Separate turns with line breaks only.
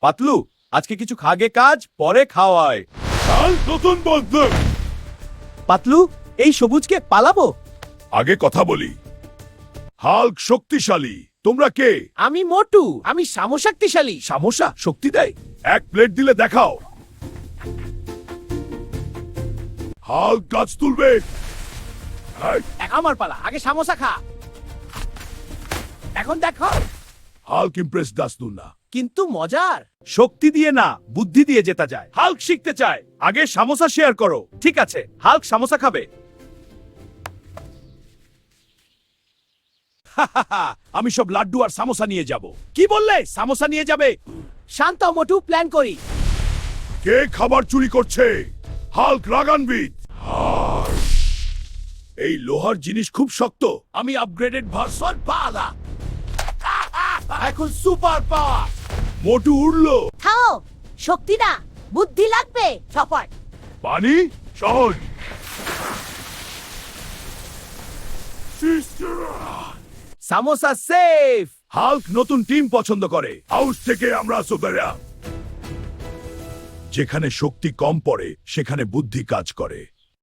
পাতলু, আজকে কিছু খাগে কাজ পরে খাওয়ায়।
কাল নতুন বন্ধু।
পাতলু, এই সবুজকে পালাবো।
আগে কথা বলি। হাল্ক শক্তিশালী। তোমরা কে?
আমি মোটু, আমি সামশক্তিশালী।
সামোসা শক্তি দেয়? এক প্লেট দিলে দেখাও। হাল্ক গাছ তুলবে। এই,
আমার পালা, আগে সামোসা খা। এখন দেখো।
হাল্ক ইমপ্রেস দাসতুন না।
কিন্তু মজার।
শক্তি দিয়ে না, বুদ্ধি দিয়ে জেতা যায়। হাল্ক শিখতে চায়, আগে সামোসা শেয়ার করো।
ঠিক আছে, হাল্ক সামোসা খাবে।
আমি সব লাড্ডু আর সামোসা নিয়ে যাব। কি বললে? সামোসা নিয়ে যাবে?
শান্ত হও, মোটু, প্ল্যান করি।
কে খাবার চুরি করছে? হাল্ক রাগান্বিত। এই লোহার জিনিস খুব শক্ত। আমি আপগ্রেডেড ভার্সন পালা। এখন সুপার পাওয়ার। মোটু উড়লো।
থাও, শক্তি না, বুদ্ধি লাগবে। সফট।
পানি সহজ।
সামোসা সেফ।
হাল্ক নতুন টিম পছন্দ করে। হাউস থেকে আমরা সোবেরা। যেখানে শক্তি কম পড়ে সেখানে বুদ্ধি কাজ করে।